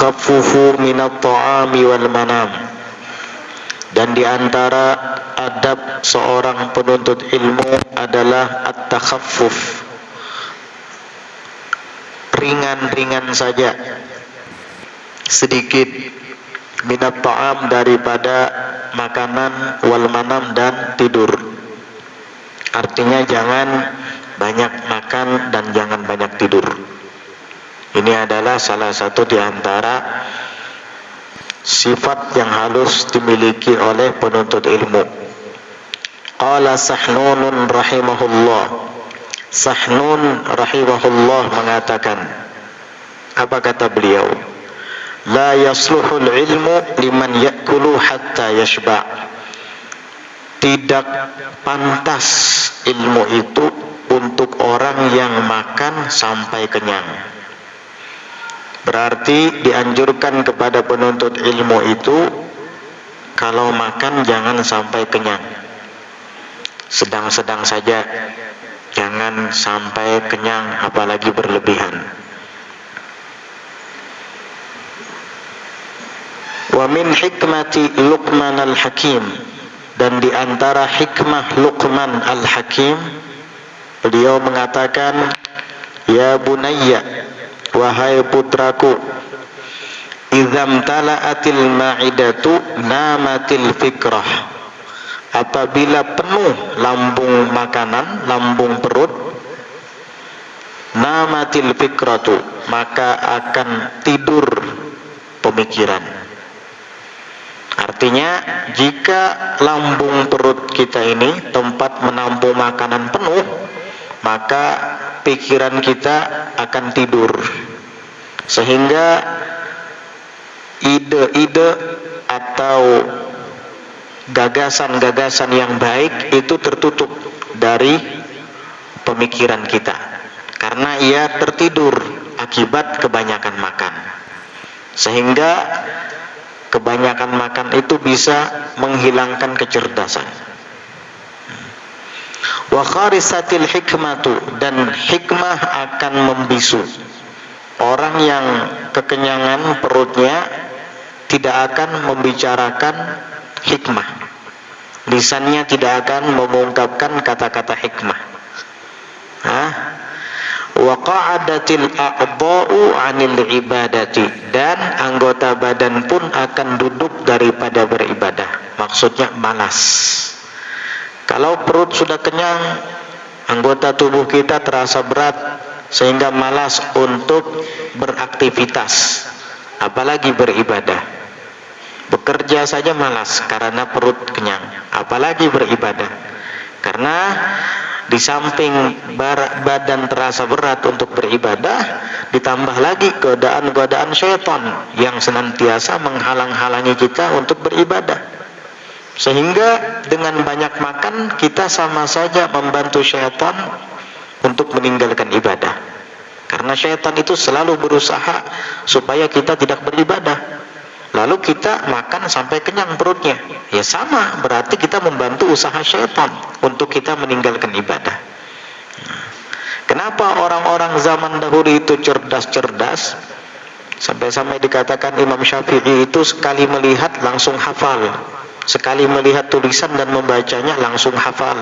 at-takhaffufu minat ta'ami wal manam. Dan di antara adab seorang penuntut ilmu adalah at-takhaffuf, ringan-ringan saja, sedikit, minat ta'am, daripada makanan, wal manam, dan tidur. Artinya jangan banyak makan dan jangan banyak tidur. Ini adalah salah satu di antara sifat yang harus dimiliki oleh penuntut ilmu. Qala Sahnun rahimahullah. Sahnun rahimahullah mengatakan, apa kata beliau? La yasluhul ilmu liman ya'kulu hatta yashba'. Tidak pantas ilmu itu untuk orang yang makan sampai kenyang. Berarti dianjurkan kepada penuntut ilmu itu kalau makan jangan sampai kenyang, sedang-sedang saja, jangan sampai kenyang apalagi berlebihan. Wa min hikmati Luqman al-Hakim, dan di antara hikmah Luqman al-Hakim, beliau mengatakan, ya bunayya, wahai putraku, idzam tala'atil ma'idatu namatil fikrah. Apabila penuh lambung makanan, lambung perut, namatil fikratu, maka akan tidur pemikiran. Artinya, jika lambung perut kita ini tempat menampung makanan penuh, maka pikiran kita akan tidur, sehingga ide-ide atau gagasan-gagasan yang baik itu tertutup dari pemikiran kita, karena ia tertidur akibat kebanyakan makan. Sehingga kebanyakan makan itu bisa menghilangkan kecerdasan. Wa kharisatil hikmatu, dan hikmah akan membisu. Orang yang kekenyangan perutnya tidak akan membicarakan hikmah, lisannya tidak akan mengungkapkan kata-kata hikmah. Wa qa'adatil a'dha'u 'anil ibadati, dan anggota badan pun akan duduk daripada beribadah. Maksudnya malas. Kalau perut sudah kenyang, anggota tubuh kita terasa berat sehingga malas untuk beraktivitas, apalagi beribadah. Bekerja saja malas karena perut kenyang, apalagi beribadah. Karena di samping badan terasa berat untuk beribadah, ditambah lagi godaan-godaan syaitan yang senantiasa menghalang-halangi kita untuk beribadah. Sehingga dengan banyak makan kita sama saja membantu syaitan untuk meninggalkan ibadah. Karena syaitan itu selalu berusaha supaya kita tidak beribadah. Lalu kita makan sampai kenyang perutnya, ya sama, berarti kita membantu usaha syaitan untuk kita meninggalkan ibadah. Kenapa orang-orang zaman dahulu itu cerdas-cerdas? Sampai-sampai dikatakan Imam Syafi'i itu sekali melihat langsung hafal, sekali melihat tulisan dan membacanya langsung hafal.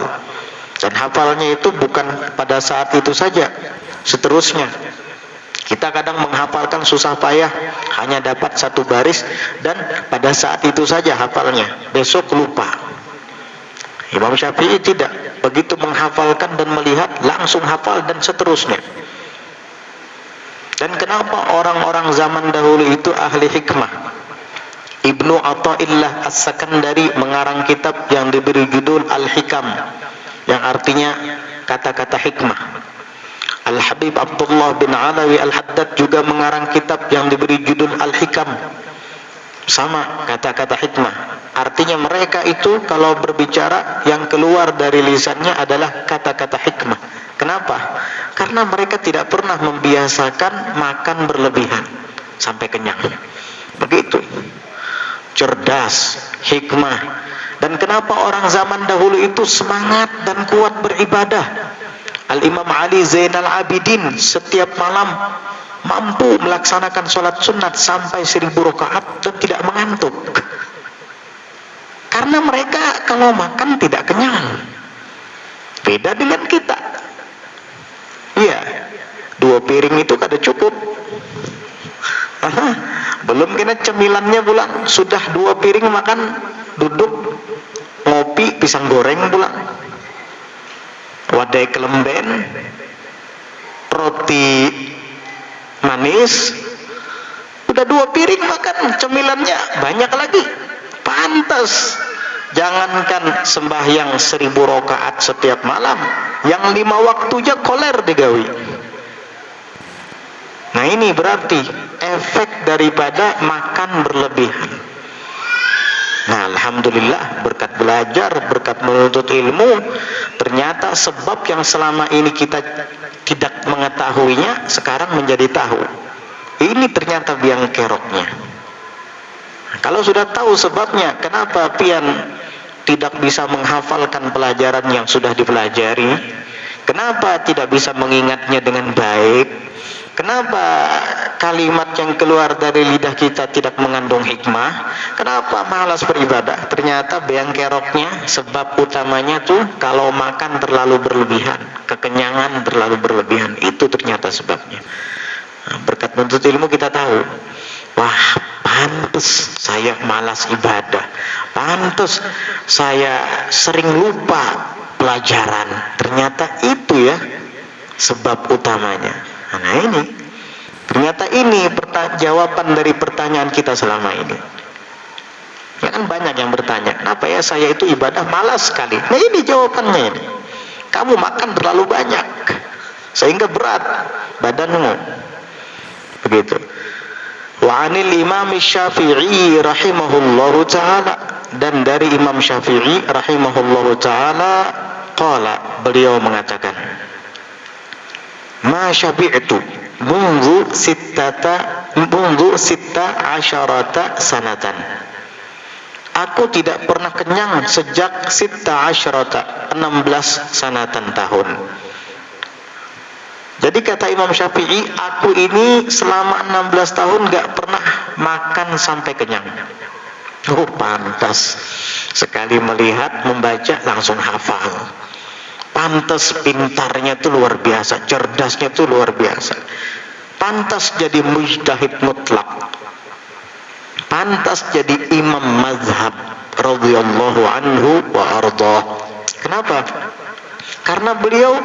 Dan hafalnya itu bukan pada saat itu saja, seterusnya. Kita kadang menghafalkan susah payah, hanya dapat satu baris, dan pada saat itu saja hafalnya, besok lupa. Imam Syafi'i tidak, begitu menghafalkan dan melihat langsung hafal dan seterusnya. Dan kenapa orang-orang zaman dahulu itu ahli hikmah? Ibnu Athaillah As-Sakandari mengarang kitab yang diberi judul Al-Hikam, yang artinya kata-kata hikmah. Al-Habib Abdullah bin Alawi Al-Haddad juga mengarang kitab yang diberi judul Al-Hikam, sama kata-kata hikmah. Artinya mereka itu kalau berbicara yang keluar dari lisannya adalah kata-kata hikmah. Kenapa? Karena mereka tidak pernah membiasakan makan berlebihan sampai kenyang. Begitu cerdas, hikmah. Dan kenapa orang zaman dahulu itu semangat dan kuat beribadah? Al-Imam Ali Zainal Abidin setiap malam mampu melaksanakan sholat sunat sampai 1000 rakaat dan tidak mengantuk. Karena mereka kalau makan tidak kenyang. Beda dengan kita. Iya, 2 piring itu kada cukup. Belum kena cemilannya pulang, sudah 2 piring makan, duduk ngopi pisang goreng pulang, wadai kelemben, roti manis, udah 2 piring makan, cemilannya banyak lagi. Pantas jangankan sembahyang 1000 rakaat setiap malam, yang 5 waktunya koler digawi. Nah ini berarti efek daripada makan berlebihan. Nah alhamdulillah berkat belajar, berkat menuntut ilmu, ternyata sebab yang selama ini kita tidak mengetahuinya sekarang menjadi tahu. Ini ternyata biang keroknya. Nah, kalau sudah tahu sebabnya, kenapa pian tidak bisa menghafalkan pelajaran yang sudah dipelajari? Kenapa tidak bisa mengingatnya dengan baik? Kenapa kalimat yang keluar dari lidah kita tidak mengandung hikmah? Kenapa malas beribadah? Ternyata biang keroknya, sebab utamanya tuh kalau makan terlalu berlebihan, kekenyangan terlalu berlebihan, itu ternyata sebabnya. Nah, berkat menuntut ilmu kita tahu, wah pantes saya malas ibadah, pantes saya sering lupa pelajaran. Ternyata itu ya sebab utamanya. Nah ini ternyata ini jawaban dari pertanyaan kita selama ini. Ya kan banyak yang bertanya, kenapa ya saya itu ibadah malas sekali. Nah ini jawabannya ini. Kamu makan terlalu banyak sehingga berat badanmu. Begitu. Wa 'anil Imam Syafi'i rahimahullahu taala, dan dari Imam Syafi'i rahimahullahu taala qala, beliau mengatakan, ma syabi'tu mundu sitta asyarata sanatan. Aku tidak pernah kenyang sejak sitta asyarata, 16 sanatan tahun. Jadi kata Imam Syafi'i, aku ini selama 16 tahun gak pernah makan sampai kenyang. Oh pantas, sekali melihat membaca langsung hafal. Pantas pintarnya tuh luar biasa, cerdasnya tuh luar biasa. Pantas jadi mujtahid mutlak. Pantas jadi imam mazhab radhiyallahu anhu wa ardhah. Kenapa? Karena beliau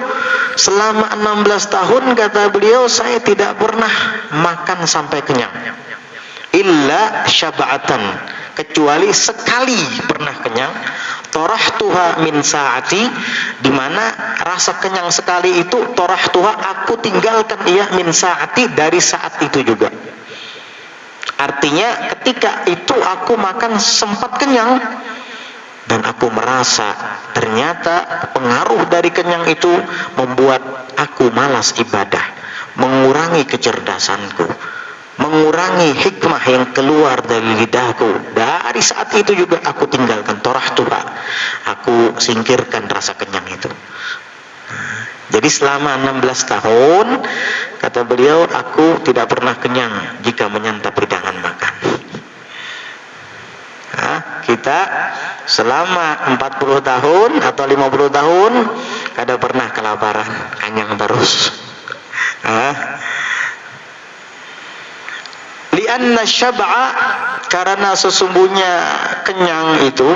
selama 16 tahun, kata beliau, saya tidak pernah makan sampai kenyang. Illa syaba'atan, kecuali sekali pernah kenyang. Torahtuha min saati, di mana rasa kenyang sekali itu torahtuha, aku tinggalkan ia min saati, dari saat itu juga. Artinya ketika itu aku makan sempat kenyang, dan aku merasa ternyata pengaruh dari kenyang itu membuat aku malas ibadah, mengurangi kecerdasanku, mengurangi hikmah yang keluar dari lidahku. Dari saat itu juga aku tinggalkan torahtuha, aku singkirkan rasa kenyang itu. Jadi selama 16 tahun, kata beliau, aku tidak pernah kenyang jika menyantap hidangan makan. Nah, kita selama 40 tahun atau 50 tahun kada pernah kelaparan, kenyang terus. Lianna syab'a, karena sesungguhnya kenyang itu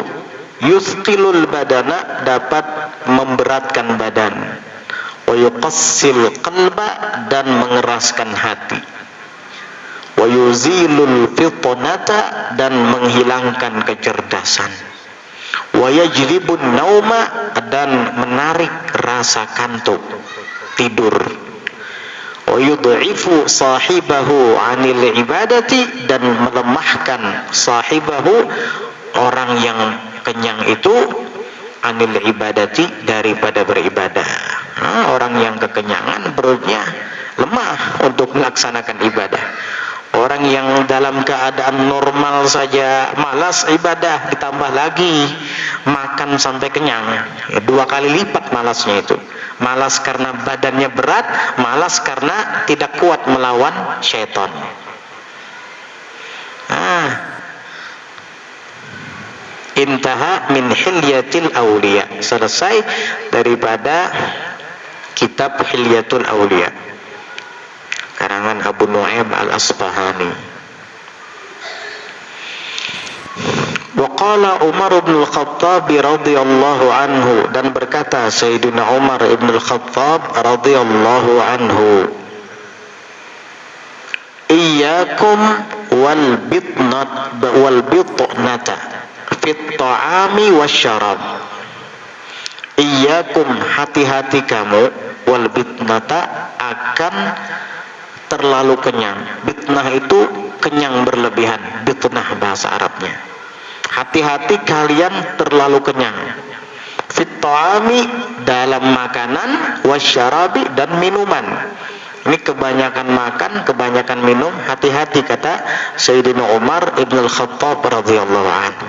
yuthqilul badana, dapat memberatkan badan, wa yuqassil qalba, dan mengeraskan hati, wa yuzilul fitnata, dan menghilangkan kecerdasan, wa yajlibun nauma, dan menarik rasa kantuk tidur, wa yud'ifu sahibahu 'anil ibadati, dan melemahkan sahibahu, orang yang kenyang itu, 'anil ibadati, daripada beribadah. Orang yang kekenyangan perutnya lemah untuk melaksanakan ibadah. Orang yang dalam keadaan normal saja malas ibadah, ditambah lagi makan sampai kenyang, ya, 2 kali lipat malasnya itu. Malas karena badannya berat, malas karena tidak kuat melawan syaitan. Intaha min hilyatil awliya. Selesai daripada kitab Hilyatul Awliya karangan Abu Nu'aim Al-Asbahani. Wa qala Umar bin Al-Khattab radhiyallahu anhu, dan berkata Sayyidina Umar bin Al-Khattab radhiyallahu anhu, iyyakum wal bitnata fit ta'ami wasyarab. Iyyakum, hati-hati kamu, wal bitnata, akan terlalu kenyang. Bitnah itu kenyang berlebihan, bitnah bahasa Arabnya. Hati-hati kalian terlalu kenyang. Fit ta'ami, dalam makanan, wasyarabi, dan minuman. Ini kebanyakan makan, kebanyakan minum, hati-hati, kata Sayyidina Umar ibn al-Khattab radhiyallahu anhu.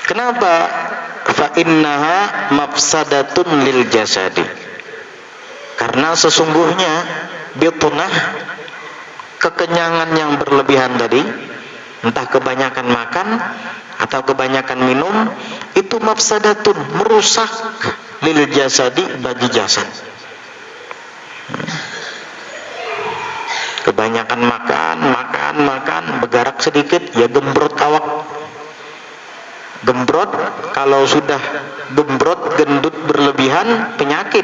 Kenapa? Fa innaha mafsadatun lil jasadi. Karena sesungguhnya bitnah, kekenyangan yang berlebihan tadi, entah kebanyakan makan atau kebanyakan minum, itu mafsadatun, merusak, lil jasadi, bagi jasad. Kebanyakan makan, bergerak sedikit, ya gembrot awak. Gembrot, kalau sudah gembrot, gendut berlebihan, penyakit.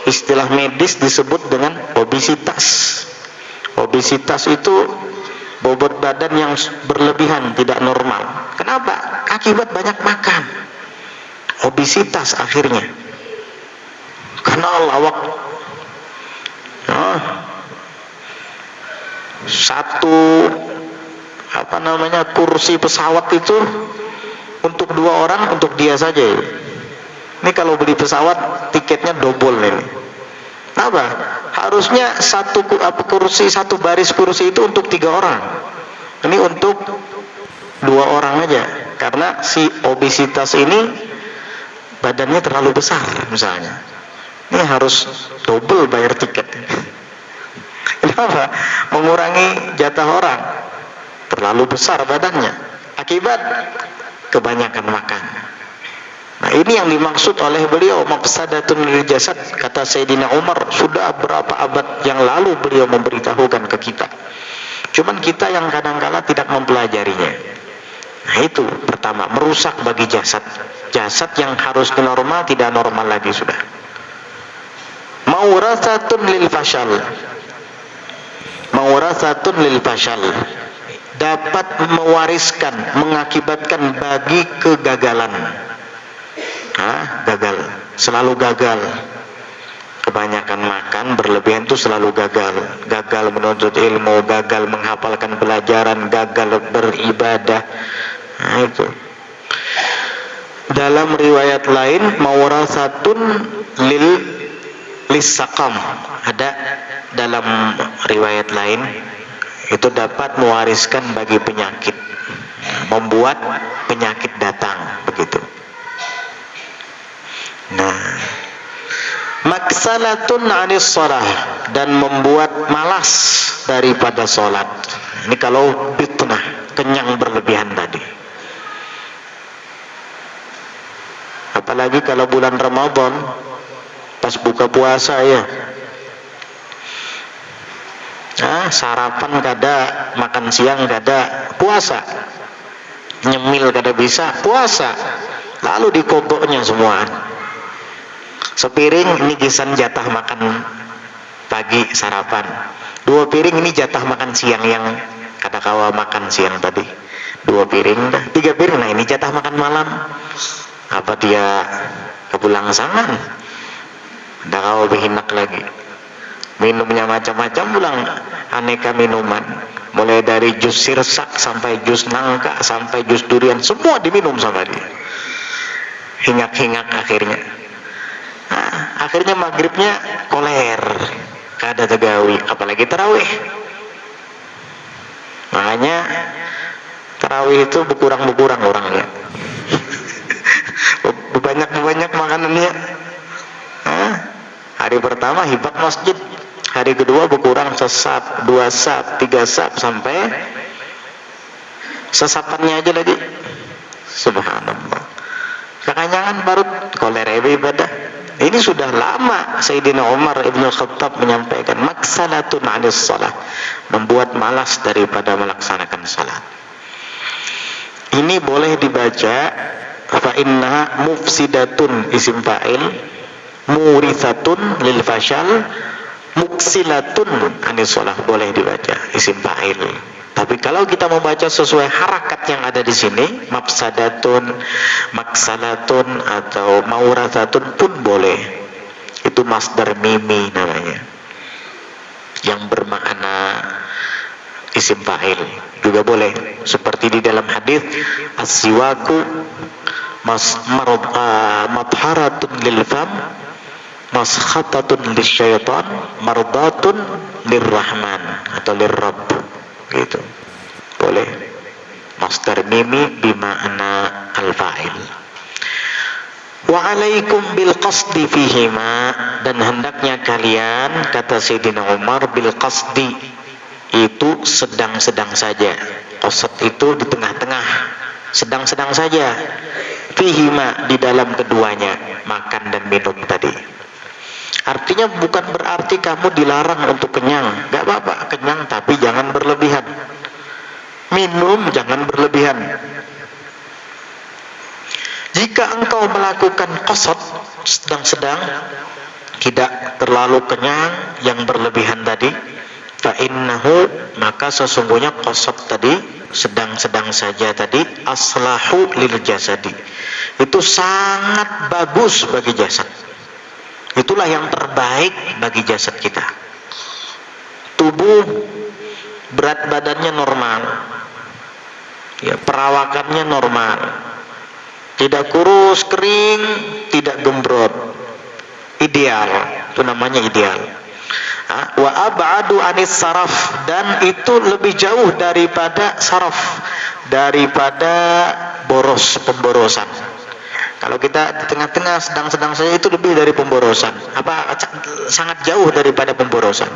Istilah medis disebut dengan obesitas. Obesitas itu bobot badan yang berlebihan, tidak normal. Kenapa? Akibat banyak makan. Obesitas akhirnya. Karena lawak. Satu kursi pesawat itu untuk 2 orang, untuk dia saja. Ini kalau beli pesawat tiketnya double ini. Apa? Harusnya satu baris kursi itu untuk 3 orang. Ini untuk 2 orang aja. Karena si obesitas ini badannya terlalu besar misalnya. Ini harus double bayar tiket. Kenapa? Mengurangi jatah orang. Terlalu besar badannya. Akibat kebanyakan makan. Nah, ini yang dimaksud oleh beliau mafsadatun lil jasad, kata Sayyidina Umar. Sudah berapa abad yang lalu beliau memberitahukan ke kita. Cuman kita yang kadang-kala tidak mempelajarinya. Nah, itu pertama, merusak bagi jasad. Jasad yang harus normal tidak normal lagi sudah. Mawrathatun lil fashal. Mawrathatun lil fashal. Dapat mewariskan, mengakibatkan bagi kegagalan. Gagal, selalu gagal. Kebanyakan makan berlebihan itu selalu gagal. Gagal menuntut ilmu, gagal menghafalkan pelajaran, gagal beribadah. Nah, itu. Dalam riwayat lain, mawrathatun lissaqam. Ada dalam riwayat lain, itu dapat mewariskan bagi penyakit, membuat penyakit datang, begitu. Nah, maksalatun anis shalah, dan membuat malas daripada sholat. Ini kalau bitnah, kenyang berlebihan tadi. Apalagi kalau bulan Ramadan, pas buka puasa ya. Sarapan kada, makan siang kada, puasa. Nyemil kada bisa, puasa. Lalu dikoboknya semua. Sepiring ini gisan jatah makan pagi sarapan. 2 piring ini jatah makan siang yang kada kawa makan siang tadi. 2 piring dah, 3 piring. Nah, ini jatah makan malam. Apa dia kebulangsangan? Kada kawa behinak lagi. Minumnya macam-macam pulang, aneka minuman. Mulai dari jus sirsak sampai jus nangka sampai jus durian, semua diminum sama dia. Hingak-hingak akhirnya. Akhirnya maghribnya koler. kada tegawi, apalagi tarawih. Makanya tarawih itu berkurang orangnya. Banyak makanannya. Hari pertama hibak masjid, hari kedua berkurang sesap, 2 sap, 3 sap, sampai sesapannya aja lagi. Subhanallah. Kekanyangan baru kolera ibadah. Ini sudah lama Sayyidina Umar ibn Khattab menyampaikan maksalatun 'anis shalah, membuat malas daripada melaksanakan salat. Ini boleh dibaca fa innaha mufsidatun isim fa'il, murithatun lil fashal, muksilatun 'anis shalah, boleh dibaca isim fa'il. Tapi kalau kita membaca sesuai harakat yang ada di sini, mafsadatun, maksalatun atau maurathatun pun boleh. Itu masdar mimi namanya, yang bermakna isim fa'il, juga boleh. Seperti di dalam hadis, as-siwaku matharatun lil fam, maskhatatun lisyaitan, mardatun lirrahman atau lirrabb, gitu. Boleh. Masdar mimi bimakna al-fa'il. Wa alaikum bil qasdi fihima, dan hendaknya kalian, kata Sayyidina Umar, bil qasdi, itu sedang-sedang saja. Qasd itu di tengah-tengah, sedang-sedang saja. Fihima, di dalam keduanya, makan dan minum tadi. Artinya bukan berarti kamu dilarang untuk kenyang. Gak apa-apa kenyang, tapi jangan berlebihan. Minum jangan berlebihan. Jika engkau melakukan qasad, sedang-sedang, tidak terlalu kenyang yang berlebihan tadi, fa innahu, maka sesungguhnya qasad tadi, sedang-sedang saja tadi, aslahu lil jasadi, itu sangat bagus bagi jasad. Itulah yang terbaik bagi jasad kita. Tubuh, berat badannya normal, ya, perawakannya normal, tidak kurus kering, tidak gembrot, ideal. Itu namanya ideal. Wa ab'adu anis saraf, dan itu lebih jauh daripada saraf, daripada pemborosan. Kalau kita di tengah-tengah, sedang-sedang saja, itu lebih dari pemborosan. Sangat jauh daripada pemborosan.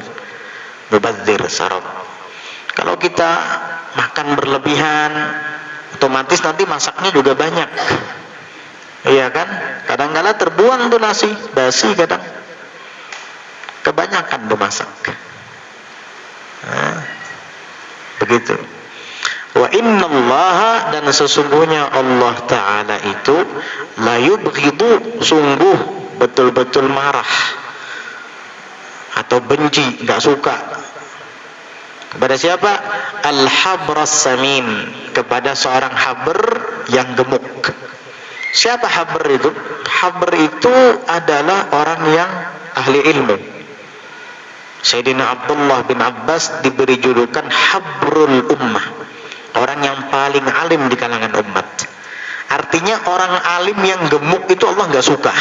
Mubadzir saraf. Kalau kita makan berlebihan, otomatis nanti masaknya juga banyak. Iya kan? Kadang-kala terbuang tuh nasi, basi kadang. Kebanyakan dimasak. Begitu. Wa innallaha, dan sesungguhnya Allah Ta'ala itu la yubghidu, sungguh betul-betul marah atau benci, gak suka kepada siapa? Al-habras samin, kepada seorang habr yang gemuk. Siapa habr itu? Habr itu adalah orang yang ahli ilmu. Sayyidina Abdullah bin Abbas diberi julukan habrul ummah, orang yang paling alim di kalangan umat. Artinya orang alim yang gemuk itu Allah gak suka.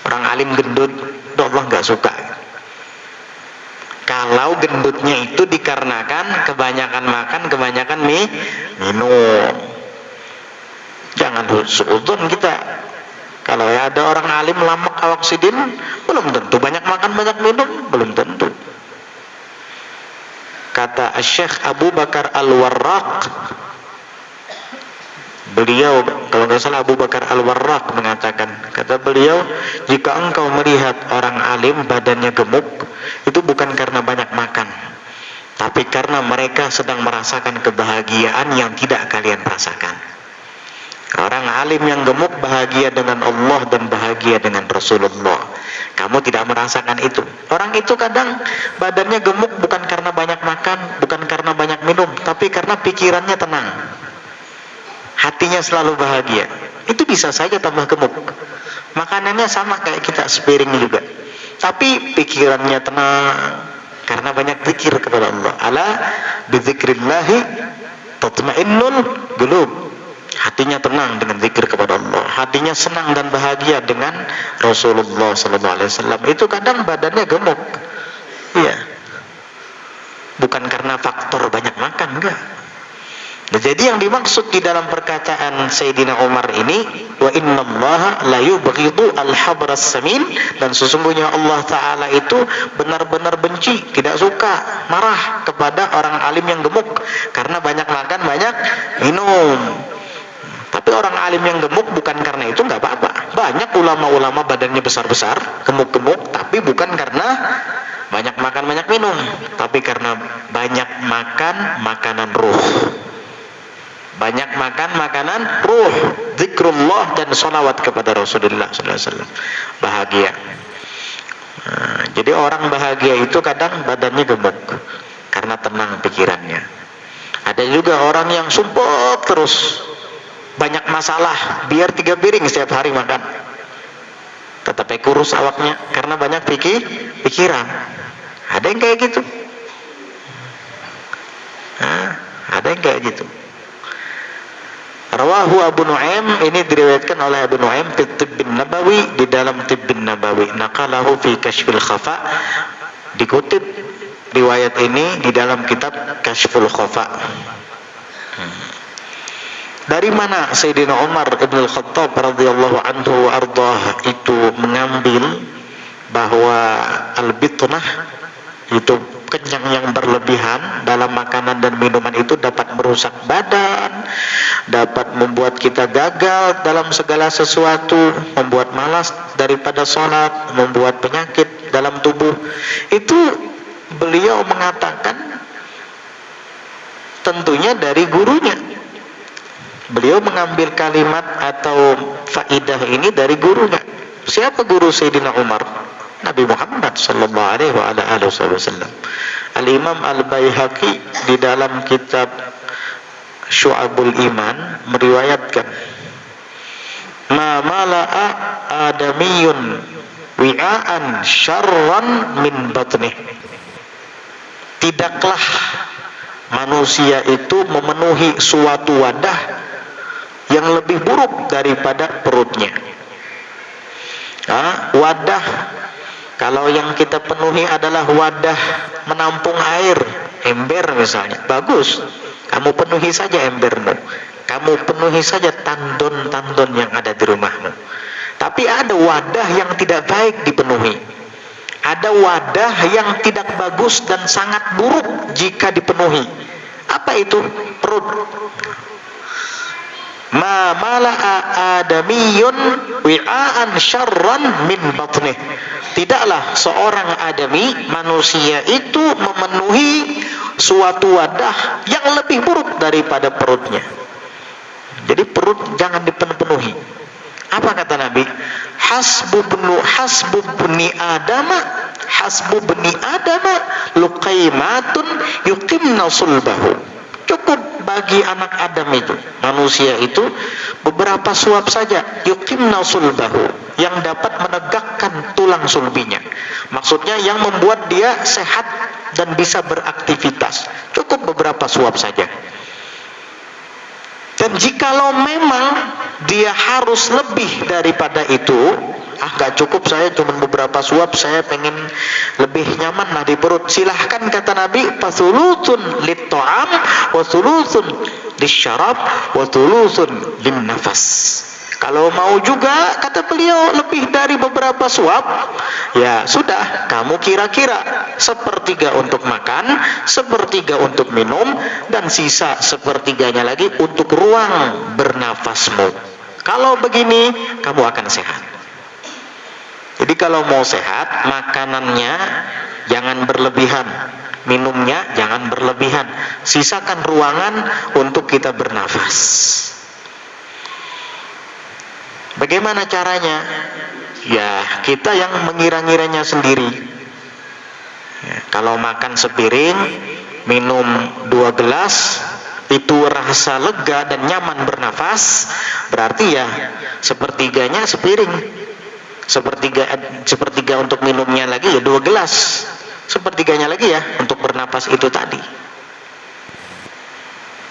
Orang alim gendut itu Allah gak suka. Kalau gendutnya itu dikarenakan kebanyakan makan, kebanyakan minum. Jangan suudzon kita. Kalau ada orang alim lamak awaksidin, belum tentu banyak makan, banyak minum, belum tentu. Kata Syekh Abu Bakar Al-Warraq, beliau, kalau nggak salah Abu Bakar Al-Warraq mengatakan, kata beliau, jika engkau melihat orang alim badannya gemuk, itu bukan karena banyak makan, tapi karena mereka sedang merasakan kebahagiaan yang tidak kalian rasakan. Orang alim yang gemuk bahagia dengan Allah dan bahagia dengan Rasulullah. Kamu tidak merasakan itu. Orang itu kadang badannya gemuk bukan karena banyak makan, bukan karena banyak minum, tapi karena pikirannya tenang, hatinya selalu bahagia. Itu bisa saja tambah gemuk. Makanannya sama kayak kita, sepiring juga, tapi pikirannya tenang karena banyak zikir kepada Allah. Ala bidzikrillahi tatma'innul qulub. Hati hatinya tenang dengan zikir kepada Allah, hatinya senang dan bahagia dengan Rasulullah SAW. Itu kadang badannya gemuk, iya, bukan karena faktor banyak makan, enggak. Nah, jadi yang dimaksud di dalam perkataan Sayyidina Umar ini, wa innallaha la yubghidu al-habras samin, dan sesungguhnya Allah Ta'ala itu benar-benar benci, tidak suka, marah kepada orang alim yang gemuk karena banyak makan, banyak minum. Tapi orang alim yang gemuk bukan karena itu nggak apa-apa. Banyak ulama-ulama badannya besar-besar, gemuk-gemuk, tapi bukan karena banyak makan, banyak minum, tapi karena banyak makan makanan ruh. Banyak makan makanan ruh, zikrullah dan sholawat kepada Rasulullah SAW. Bahagia. Nah, jadi orang bahagia itu kadang badannya gemuk karena tenang pikirannya. Ada juga orang yang sumpah terus, banyak masalah, biar 3 piring setiap hari makan, tetapi kurus awaknya karena banyak pikiran. Ada yang kayak gitu. Nah, ada yang kayak gitu. Rawahu Abu Nu'aim, ini diriwayatkan oleh Abu Nu'aim fi Tibbin Nabawi, di dalam Tibbin Nabawi. Naqalahu fi Kashfil Khafa, dikutip riwayat ini di dalam kitab Kashful Khafa. Dari mana Sayyidina Umar Ibn Al-Khattab radhiyallahu anhu wa ardhah itu mengambil bahwa al-bitnah itu kenyang yang berlebihan dalam makanan dan minuman itu dapat merusak badan, dapat membuat kita gagal dalam segala sesuatu, membuat malas daripada sholat, membuat penyakit dalam tubuh. Itu beliau mengatakan tentunya dari gurunya. Beliau mengambil kalimat atau faidah ini dari gurunya. Siapa guru Sayyidina Umar? Nabi Muhammad sallallahu alaihi wasallam. Al-Imam Al-Baihaqi di dalam kitab Syu'abul Iman meriwayatkan, ma mala'a adamiyun wi'aan syarran min batnih. Tidaklah manusia itu memenuhi suatu wadah yang lebih buruk daripada perutnya. Wadah, kalau yang kita penuhi adalah wadah menampung air, ember misalnya, bagus, kamu penuhi saja embermu, kamu penuhi saja tandon-tandon yang ada di rumahmu. Tapi ada wadah yang tidak baik dipenuhi, ada wadah yang tidak bagus dan sangat buruk jika dipenuhi. Apa itu? Perut. Ma mala'a adamiyun wi'aan syarran min batnih. Tidaklah seorang adami, manusia itu memenuhi suatu wadah yang lebih buruk daripada perutnya. Jadi perut jangan dipenuhi. Apa kata Nabi? Hasbu bni adama luqaimatun yuqimna sulbahu. Cukup bagi anak Adam itu, manusia itu, beberapa suap saja, yuqimna sulbahu, yang dapat menegakkan tulang sulbinya. Maksudnya yang membuat dia sehat dan bisa beraktivitas. Cukup beberapa suap saja. Dan jikalau memang dia harus lebih daripada itu, gak cukup saya cuma beberapa suap, saya pengen lebih nyaman lah di perut, silahkan kata Nabi, fathuluthun lit-ta'am wa thuluthun lisyarab wa thuluthun lin-nafas. Kalau mau juga, kata beliau, lebih dari beberapa suap, ya sudah, kamu kira-kira 1/3 untuk makan, 1/3 untuk minum, dan sisa 1/3-nya lagi untuk ruang bernafasmu. Kalau begini, kamu akan sehat. Jadi kalau mau sehat, makanannya jangan berlebihan, minumnya jangan berlebihan, sisakan ruangan untuk kita bernafas. Bagaimana caranya? Ya, kita yang mengira-ngiranya sendiri. Ya, kalau makan sepiring, minum 2 gelas, itu rasa lega dan nyaman bernafas, berarti ya 1/3-nya sepiring. 1/3 untuk minumnya lagi ya 2 gelas. 1/3-nya lagi ya untuk bernafas itu tadi.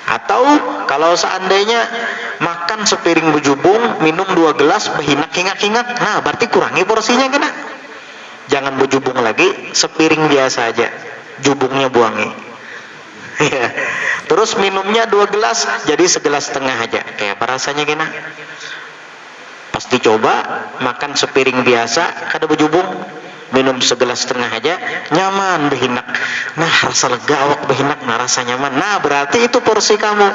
Atau kalau seandainya makan sepiring bejubung, minum 2 gelas, behinak hingat-hingat, nah berarti kurangi porsinya kena. Jangan bejubung lagi, sepiring biasa aja, jubungnya buangi. Ya. Terus minumnya 2 gelas, jadi 1,5 gelas aja. Kayak apa rasanya kena? Pasti coba makan sepiring biasa, kada bejubung, minum 1,5 gelas aja, nyaman behinak. Nah, rasa lega awak behinak, nah rasa nyaman. Nah, berarti itu porsi kamu.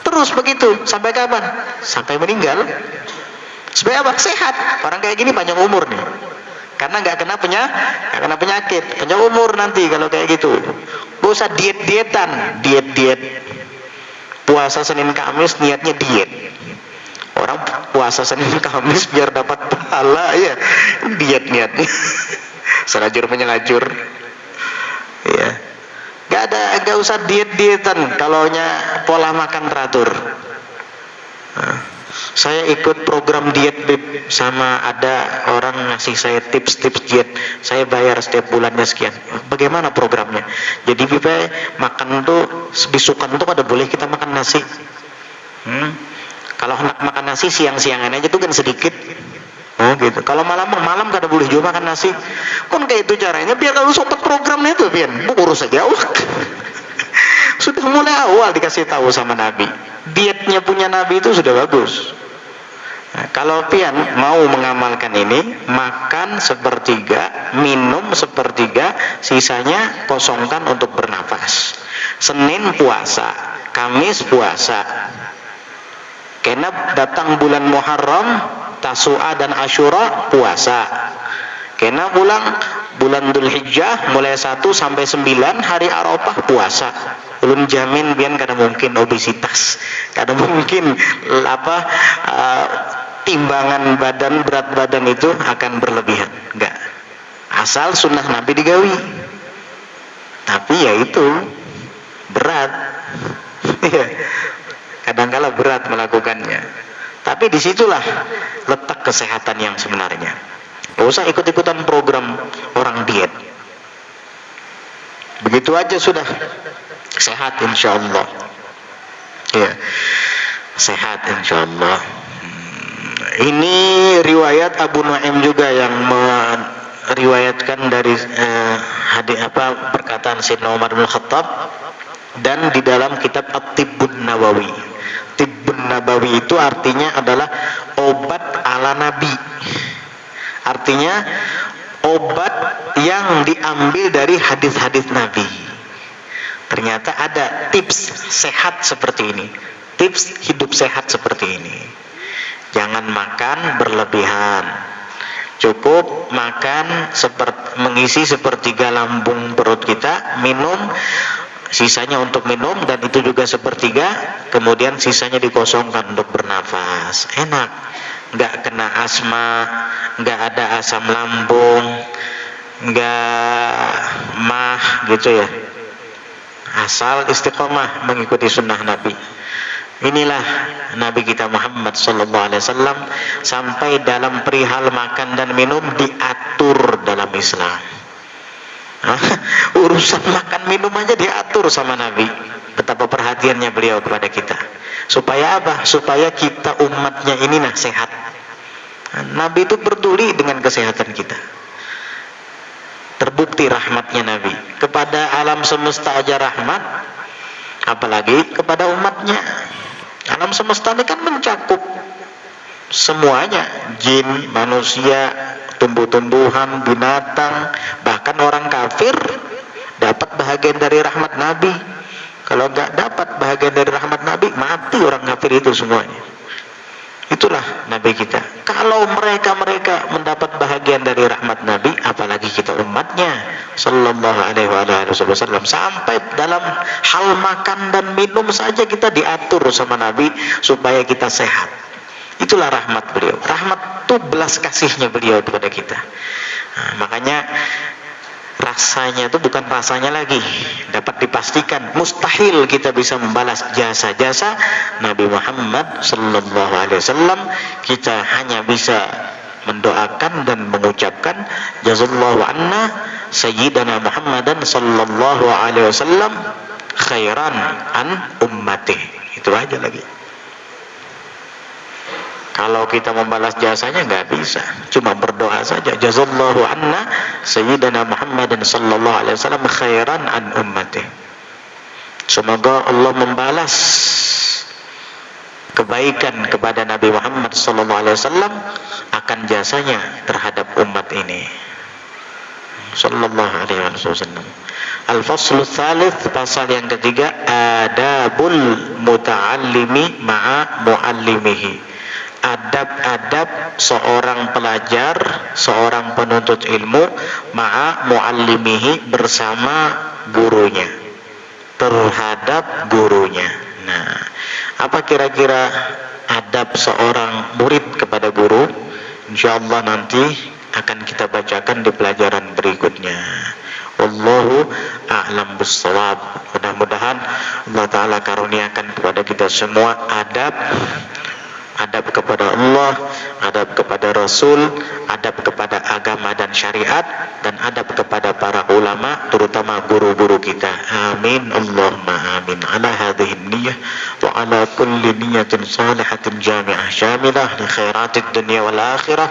Terus begitu, sampai kapan? Sampai meninggal. Supaya apa? Sehat. Orang kayak gini panjang umur nih. Karena nggak kena penyakit, panjang umur nanti kalau kayak gitu. Gak usah diet-dietan, diet-diet. Puasa Senin Kamis niatnya diet. Orang puasa Senin Kamis biar dapat pahala ya, diet niatnya. Selajur menyelajur. Ya. Gak usah diet-dietan kalaunya pola makan teratur. Saya ikut program diet Bib, sama ada orang ngasih saya tips-tips diet. Saya bayar setiap bulannya sekian. Bagaimana programnya? Jadi Bib, makan tuh sebisukan tuh ada boleh kita makan nasi. Kalau hendak makan nasi siang-siangan aja tuh kan sedikit. Oh gitu. Kalau malam kada boleh juga makan nasi. Kan kayak itu caranya biar kalau sobat programnya itu biar urus aja awak. Sudah mulai awal dikasih tahu sama Nabi. Dietnya punya Nabi itu sudah bagus. Nah, kalau pian mau mengamalkan ini, makan 1/3, minum 1/3, sisanya kosongkan untuk bernafas. Senin puasa, Kamis puasa. Karena datang bulan Muharram, Tasu'a dan Asyura puasa. Karena bulan Dzulhijjah mulai 1 sampai 9 hari Arafah puasa. Belum jamin biar kada mungkin obesitas, kada mungkin timbangan badan, berat badan itu akan berlebihan. Enggak. Asal sunnah Nabi digawi. Tapi ya itu berat. Kadang-kala berat melakukannya. Tapi disitulah letak kesehatan yang sebenarnya. Gak usah ikut-ikutan program orang diet. Begitu aja sudah sehat insyaallah. Ya, sehat insyaallah. Ini riwayat Abu Nuaim juga yang meriwayatkan dari perkataan Sayyidina Umar bin Khattab, dan di dalam kitab At-Tibbun Nabawi. Tibbun Nabawi itu artinya adalah obat ala Nabi. Artinya obat yang diambil dari hadis-hadis Nabi. Ternyata ada tips sehat seperti ini, tips hidup sehat seperti ini. Jangan makan berlebihan. Cukup makan mengisi 1/3 lambung perut kita, minum sisanya untuk minum, dan itu juga 1/3, kemudian sisanya dikosongkan untuk bernafas. Enak, nggak kena asma, nggak ada asam lambung, nggak mah gitu ya. Asal istiqomah mengikuti sunnah Nabi. Inilah Nabi kita Muhammad sallallahu alaihi wasallam, sampai dalam perihal makan dan minum diatur dalam Islam. Urusan makan minum aja diatur sama Nabi. Betapa perhatiannya beliau kepada kita. Supaya apa? Supaya kita umatnya ini sehat. Nabi itu peduli dengan kesehatan kita. Terbukti rahmatnya Nabi kepada alam semesta aja rahmat, apalagi kepada umatnya. Alam semesta ini kan mencakup semuanya, jin, manusia, tumbuh-tumbuhan, binatang, bahkan orang kafir dapat bahagian dari rahmat Nabi. Kalau nggak dapat bahagian dari rahmat Nabi, mati orang kafir itu semuanya. Itulah Nabi kita. Kalau mereka mendapat bahagian dari rahmat Nabi, apalagi kita umatnya sallallahu alaihi wasallam. Sampai dalam hal makan dan minum saja kita diatur sama Nabi supaya kita sehat. Itulah rahmat beliau. Rahmat itu belas kasihnya beliau kepada kita. Makanya rasanya itu bukan rasanya lagi, dapat dipastikan mustahil kita bisa membalas jasa-jasa Nabi Muhammad sallallahu alaihi wasallam. Kita hanya bisa mendoakan dan mengucapkan jazallahu anna sayyidana Muhammadan sallallahu alaihi wasallam khairan an ummati. Itu aja lagi. Kalau kita membalas jasanya nggak bisa, cuma berdoa saja. Jazallahu anna sayyidina Muhammadin sallallahu alaihi wasallam khairan an ummati. Semoga Allah membalas kebaikan kepada Nabi Muhammad sallallahu alaihi wasallam akan jasanya terhadap umat ini. Sallallahu alaihi wasallam. Al-faslu tsalits, pasal yang ketiga, adabul muta'allimi ma'a muallimihi. Adab-adab seorang pelajar, seorang penuntut ilmu, ma'a muallimihi, bersama gurunya, terhadap gurunya. Nah, apa kira-kira adab seorang murid kepada guru? Insyaallah nanti akan kita bacakan di pelajaran berikutnya. Wallahu a'lam bissawab. Mudah-mudahan Allah Ta'ala karuniakan kepada kita semua adab kepada Allah, adab kepada Rasul, adab kepada agama dan syariat, dan adab kepada para ulama, terutama guru-guru kita. Amin Allahumma amin. Ala hadhihi niyyah wa ala kulli niyyatin salihatin jami'ah syamilah li khairatid dunya wal akhirah.